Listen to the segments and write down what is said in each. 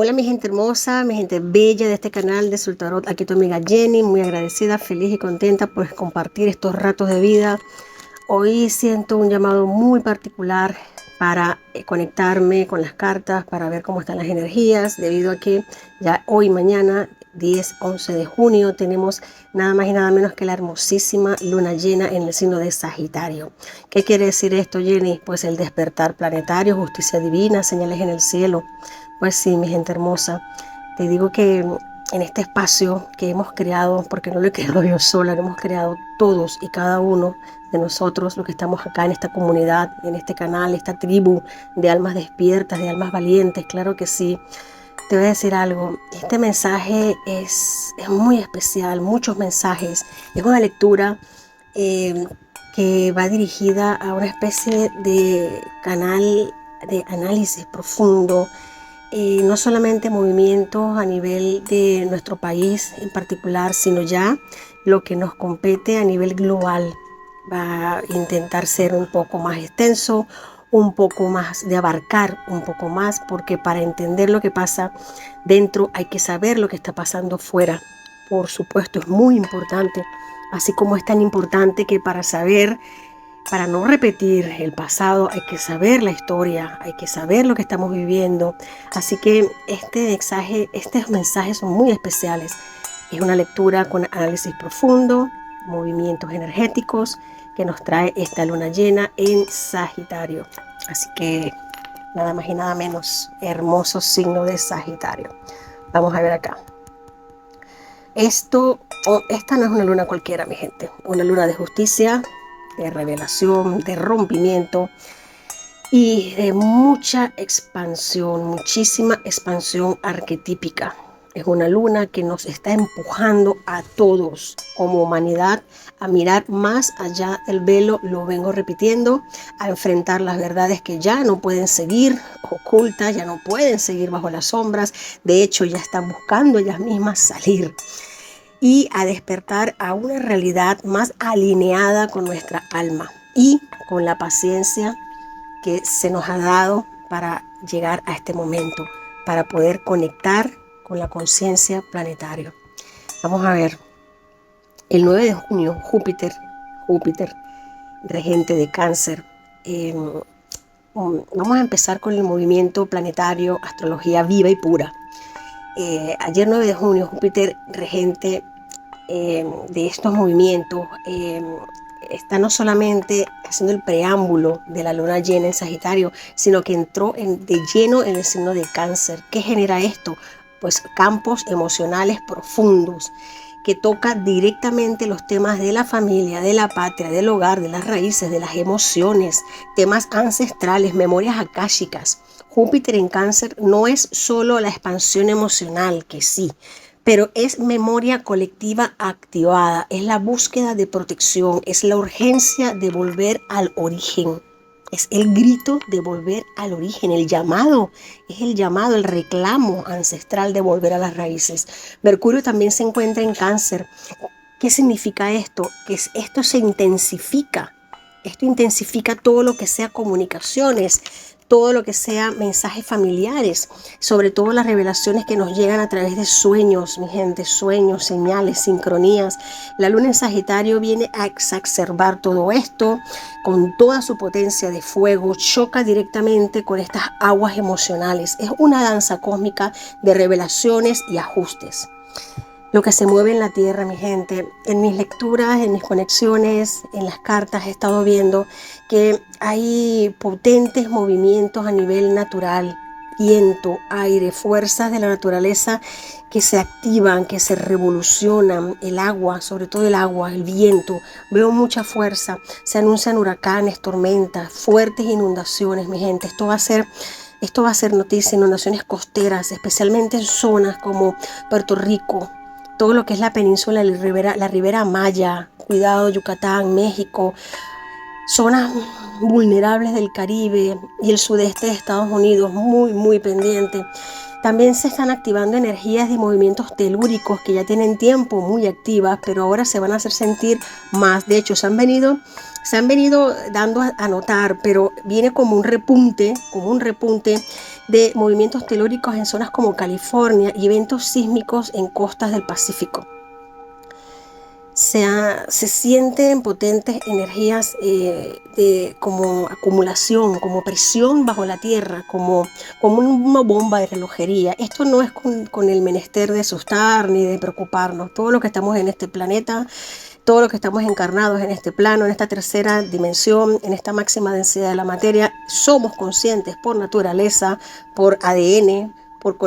Hola mi gente hermosa, mi gente bella de este canal de Sultarot, aquí tu amiga Jenny, muy agradecida, feliz y contenta por compartir estos ratos de vida. Hoy siento un llamado muy particular para conectarme con las cartas, para ver cómo están las energías, debido a que ya hoy, mañana, 10-11 de junio, tenemos nada más y nada menos que la hermosísima luna llena en el signo de Sagitario. ¿Qué quiere decir esto, Jenny? Pues el despertar planetario, justicia divina, señales en el cielo. Pues sí, mi gente hermosa, te digo que en este espacio que hemos creado, porque no lo he creado yo sola, lo hemos creado todos y cada uno de nosotros, los que estamos acá en esta comunidad, en este canal, esta tribu de almas despiertas, de almas valientes, claro que sí. Te voy a decir algo, este mensaje es muy especial, muchos mensajes. Es una lectura que va dirigida a una especie de canal de análisis profundo, no solamente movimientos a nivel de nuestro país en particular, sino ya lo que nos compete a nivel global. Va a intentar ser un poco más extenso, un poco más de abarcar un poco más, porque para entender lo que pasa dentro hay que saber lo que está pasando fuera. Por supuesto, es muy importante, así como es tan importante que para no repetir el pasado, hay que saber la historia, hay que saber lo que estamos viviendo. Así que estos mensajes son muy especiales. Es una lectura con análisis profundo, movimientos energéticos que nos trae esta luna llena en Sagitario. Así que nada más y nada menos, hermoso signo de Sagitario. Vamos a ver acá. Esta no es una luna cualquiera, mi gente. Una luna de justicia, de revelación, de rompimiento y de mucha expansión, muchísima expansión arquetípica. Es una luna que nos está empujando a todos como humanidad a mirar más allá del velo, lo vengo repitiendo, a enfrentar las verdades que ya no pueden seguir ocultas, ya no pueden seguir bajo las sombras, de hecho ya están buscando ellas mismas salir, y a despertar a una realidad más alineada con nuestra alma y con la paciencia que se nos ha dado para llegar a este momento, para poder conectar con la conciencia planetaria. Vamos a ver, el 9 de junio, Júpiter, regente de Cáncer. Vamos a empezar con el movimiento planetario, astrología viva y pura. Ayer 9 de junio, Júpiter, regente de estos movimientos, está no solamente haciendo el preámbulo de la luna llena en Sagitario, sino que entró de lleno en el signo de Cáncer. ¿Qué genera esto? Pues campos emocionales profundos que toca directamente los temas de la familia, de la patria, del hogar, de las raíces, de las emociones, temas ancestrales, memorias akáshicas. Júpiter en Cáncer no es solo la expansión emocional, que sí, pero es memoria colectiva activada, es la búsqueda de protección, es la urgencia de volver al origen, es el grito de volver al origen, es el llamado, el reclamo ancestral de volver a las raíces. Mercurio también se encuentra en Cáncer. ¿Qué significa esto? Que esto se intensifica, esto intensifica todo lo que sea comunicaciones, todo lo que sea mensajes familiares, sobre todo las revelaciones que nos llegan a través de sueños, mi gente, sueños, señales, sincronías. La luna en Sagitario viene a exacerbar todo esto con toda su potencia de fuego, choca directamente con estas aguas emocionales. Es una danza cósmica de revelaciones y ajustes. Lo que se mueve en la tierra, mi gente. En mis lecturas, en mis conexiones, en las cartas he estado viendo que hay potentes movimientos a nivel natural, viento, aire, fuerzas de la naturaleza que se activan, que se revolucionan, el agua, sobre todo el agua, el viento. Veo mucha fuerza, se anuncian huracanes, tormentas, fuertes inundaciones, mi gente. Esto va a ser noticia, inundaciones costeras, especialmente en zonas como Puerto Rico, todo lo que es la península, la Ribera Maya, cuidado, Yucatán, México, zonas vulnerables del Caribe y el sudeste de Estados Unidos, muy pendiente. También se están activando energías de movimientos telúricos que ya tienen tiempo muy activas, pero ahora se van a hacer sentir más. De hecho, se han venido se han venido dando a notar, pero viene como un repunte de movimientos telúricos en zonas como California y eventos sísmicos en costas del Pacífico. Se sienten potentes energías como acumulación, como presión bajo la tierra, como una bomba de relojería. Esto no es con el menester de asustar ni de preocuparnos. Todo lo que estamos en este planeta, todo lo que estamos encarnados en este plano, en esta tercera dimensión, en esta máxima densidad de la materia, somos conscientes por naturaleza, por ADN, por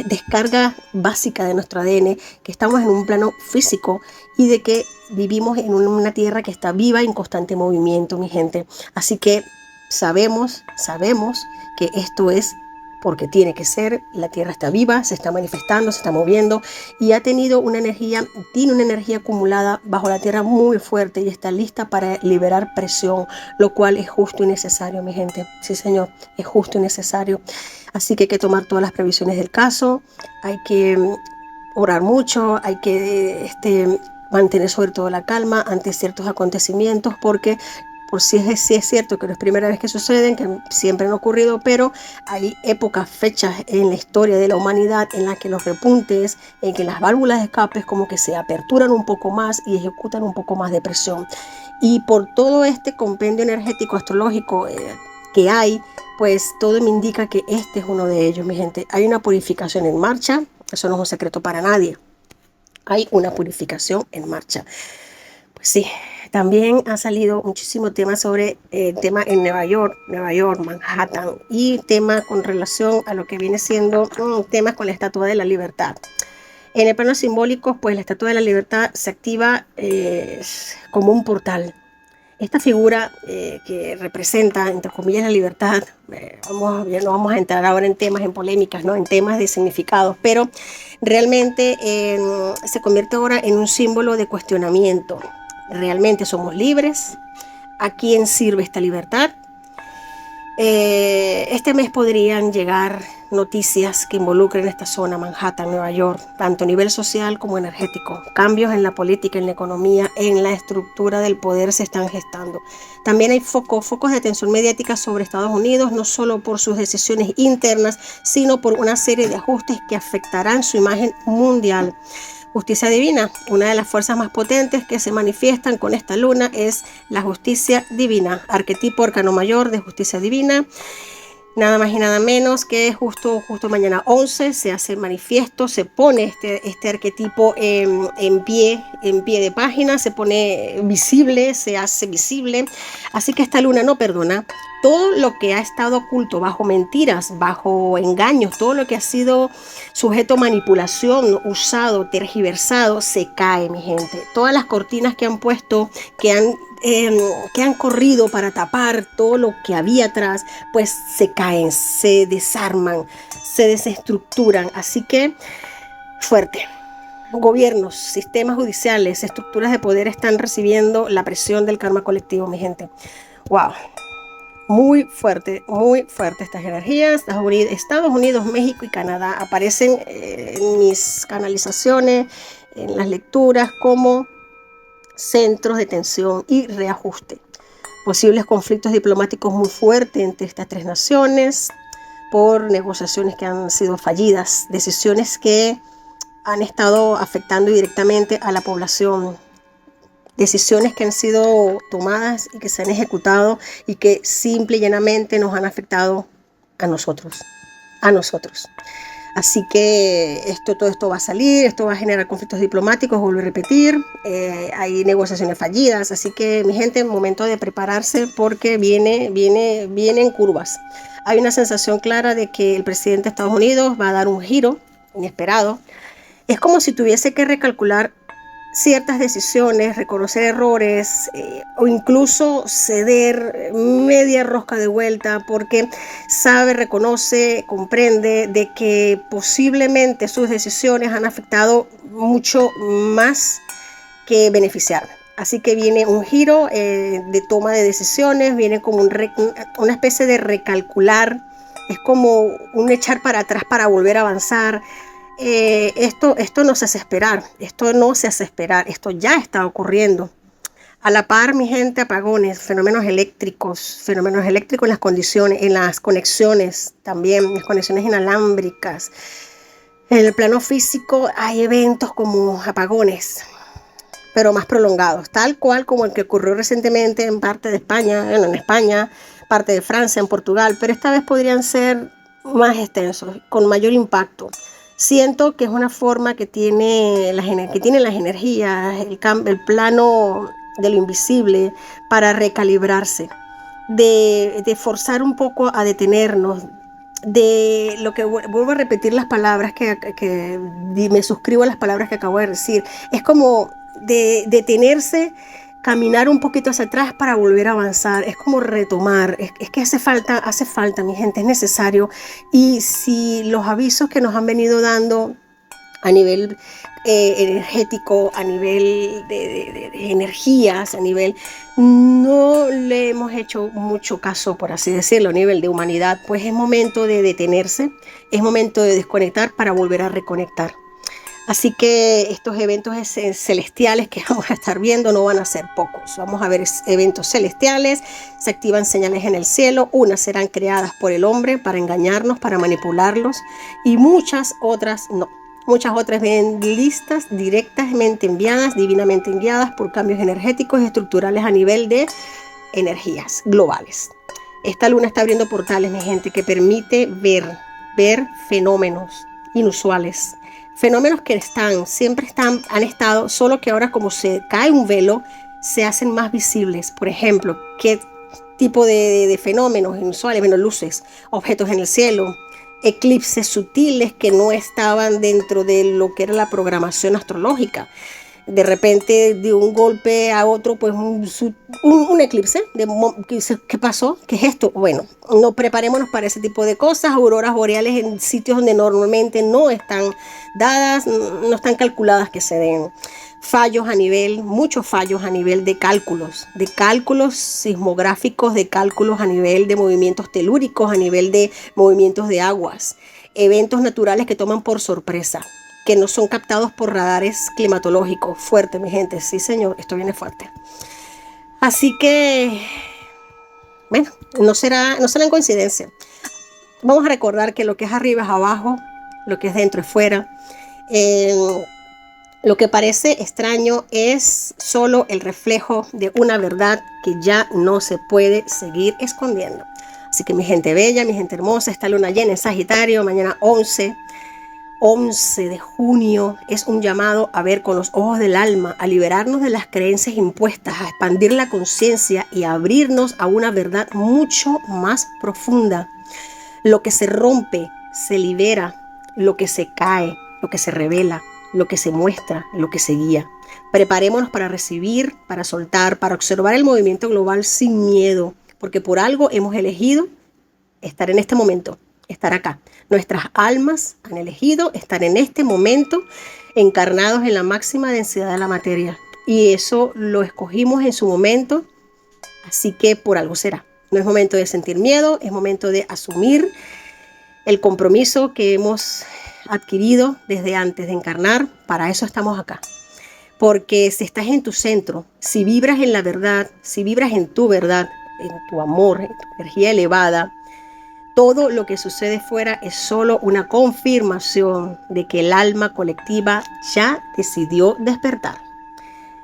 descarga básica de nuestro ADN, que estamos en un plano físico y de que vivimos en una tierra que está viva y en constante movimiento, mi gente. Así que sabemos que esto es porque tiene que ser. La tierra está viva, se está manifestando, se está moviendo y tiene una energía acumulada bajo la tierra muy fuerte y está lista para liberar presión, lo cual es justo y necesario, mi gente. Sí, señor, es justo y necesario. Así que hay que tomar todas las previsiones del caso, hay que orar mucho, hay que mantener sobre todo la calma ante ciertos acontecimientos, porque sí es cierto que no es primera vez que suceden, que siempre han ocurrido, pero hay épocas, fechas en la historia de la humanidad en las que los repuntes, en que las válvulas de escape como que se aperturan un poco más y ejecutan un poco más de presión. Y por todo este compendio energético astrológico que hay, pues todo me indica que este es uno de ellos, mi gente. Hay una purificación en marcha, eso no es un secreto para nadie. Hay una purificación en marcha. Pues sí, también ha salido muchísimo tema sobre tema en Nueva York, Manhattan, y tema con relación a lo que viene siendo temas con la Estatua de la Libertad. En el plano simbólico, pues la Estatua de la Libertad se activa como un portal. Esta figura que representa, entre comillas, la libertad, no vamos a entrar ahora en temas, en polémicas, ¿no? En temas de significados, pero realmente se convierte ahora en un símbolo de cuestionamiento. ¿Realmente somos libres? ¿A quién sirve esta libertad? Este mes podrían llegar noticias que involucren esta zona, Manhattan, Nueva York, tanto a nivel social como energético. Cambios en la política, en la economía, en la estructura del poder se están gestando. También hay focos de atención mediática sobre Estados Unidos, no solo por sus decisiones internas, sino por una serie de ajustes que afectarán su imagen mundial. Justicia divina, una de las fuerzas más potentes que se manifiestan con esta luna es la justicia divina, arquetipo arcano mayor de justicia divina. Nada más y nada menos que justo mañana 11 se hace manifiesto, se pone este arquetipo en pie de página, se pone visible, se hace visible. Así que esta luna no perdona. Todo lo que ha estado oculto bajo mentiras, bajo engaños, todo lo que ha sido sujeto a manipulación, usado, tergiversado, se cae, mi gente. Todas las cortinas que han puesto, que han corrido para tapar todo lo que había atrás, pues se caen, se desarman, se desestructuran. Así que fuerte. Gobiernos, sistemas judiciales, estructuras de poder están recibiendo la presión del karma colectivo, mi gente. Wow. Muy fuerte estas energías. Estados Unidos, México y Canadá aparecen en mis canalizaciones, en las lecturas, como centros de tensión y reajuste. Posibles conflictos diplomáticos muy fuertes entre estas tres naciones por negociaciones que han sido fallidas, decisiones que han estado afectando directamente a la población. Decisiones que han sido tomadas y que se han ejecutado y que simple y llanamente nos han afectado a nosotros. Así que todo esto va a salir, esto va a generar conflictos diplomáticos, vuelvo a repetir, hay negociaciones fallidas, así que mi gente, momento de prepararse porque vienen curvas. Hay una sensación clara de que el presidente de Estados Unidos va a dar un giro inesperado. Es como si tuviese que recalcular ciertas decisiones, reconocer errores o incluso ceder media rosca de vuelta porque sabe, reconoce, comprende de que posiblemente sus decisiones han afectado mucho más que beneficiar. Así que viene un giro de toma de decisiones, viene como una especie de recalcular, es como un echar para atrás para volver a avanzar. Esto no se hace esperar, esto ya está ocurriendo. A la par, mi gente, apagones, fenómenos eléctricos en las condiciones, en las conexiones también, las conexiones inalámbricas. En el plano físico hay eventos como apagones, pero más prolongados, tal cual como el que ocurrió recientemente en parte de España, en España, parte de Francia, en Portugal, pero esta vez podrían ser más extensos, con mayor impacto. Siento que es una forma que tiene las energías, el plano de lo invisible para recalibrarse, de forzar un poco a detenernos, de lo que vuelvo a repetir las palabras que me suscribo a las palabras que acabo de decir. Es como de detenerse, caminar un poquito hacia atrás para volver a avanzar. Es como retomar. Es que hace falta, mi gente, es necesario. Y si los avisos que nos han venido dando a nivel energético, a nivel de energías, a nivel, no le hemos hecho mucho caso, por así decirlo, a nivel de humanidad, pues es momento de detenerse, es momento de desconectar para volver a reconectar. Así que estos eventos celestiales que vamos a estar viendo no van a ser pocos. Vamos a ver eventos celestiales, se activan señales en el cielo, unas serán creadas por el hombre para engañarnos, para manipularlos, y muchas otras no. Muchas otras vienen listas, directamente enviadas, divinamente enviadas por cambios energéticos y estructurales a nivel de energías globales. Esta luna está abriendo portales, mi gente, que permite ver fenómenos inusuales. Fenómenos que siempre han estado, solo que ahora como se cae un velo, se hacen más visibles. Por ejemplo, ¿qué tipo de fenómenos inusuales? Bueno, luces, objetos en el cielo, eclipses sutiles que no estaban dentro de lo que era la programación astrológica. De repente, de un golpe a otro, pues un eclipse. ¿Qué pasó? ¿Qué es esto? Bueno, no preparémonos para ese tipo de cosas. Auroras boreales en sitios donde normalmente no están dadas, no están calculadas que se den. Muchos fallos a nivel de cálculos sismográficos, de cálculos a nivel de movimientos telúricos, a nivel de movimientos de aguas, eventos naturales que toman por sorpresa, que no son captados por radares climatológicos. Fuerte, mi gente, sí señor, esto viene fuerte. Así que, bueno, no será en coincidencia. Vamos a recordar que lo que es arriba es abajo, lo que es dentro es fuera. Lo que parece extraño es solo el reflejo de una verdad que ya no se puede seguir escondiendo. Así que mi gente bella, mi gente hermosa, esta luna llena en Sagitario, mañana 11 de junio, es un llamado a ver con los ojos del alma, a liberarnos de las creencias impuestas, a expandir la conciencia y a abrirnos a una verdad mucho más profunda. Lo que se rompe, se libera, lo que se cae, lo que se revela, lo que se muestra, lo que se guía. Preparémonos para recibir, para soltar, para observar el movimiento global sin miedo, porque por algo hemos elegido estar en este momento, estar acá. Nuestras almas han elegido estar en este momento encarnados en la máxima densidad de la materia, y eso lo escogimos en su momento, así que por algo será. No es momento de sentir miedo, es momento de asumir el compromiso que hemos adquirido desde antes de encarnar. Para eso estamos acá, porque si estás en tu centro, si vibras en la verdad, si vibras en tu verdad, en tu amor, en tu energía elevada, todo lo que sucede fuera es solo una confirmación de que el alma colectiva ya decidió despertar.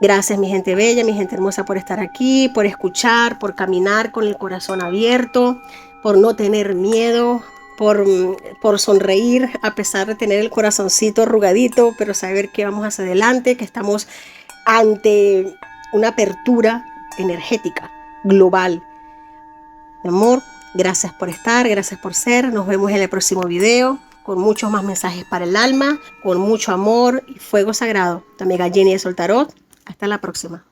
Gracias, mi gente bella, mi gente hermosa, por estar aquí, por escuchar, por caminar con el corazón abierto, por no tener miedo, por sonreír a pesar de tener el corazoncito arrugadito, pero saber que vamos hacia adelante, que estamos ante una apertura energética global. Mi amor, gracias por estar, gracias por ser. Nos vemos en el próximo video con muchos más mensajes para el alma, con mucho amor y fuego sagrado. Tu amiga Jenny de Sol Tarot. Hasta la próxima.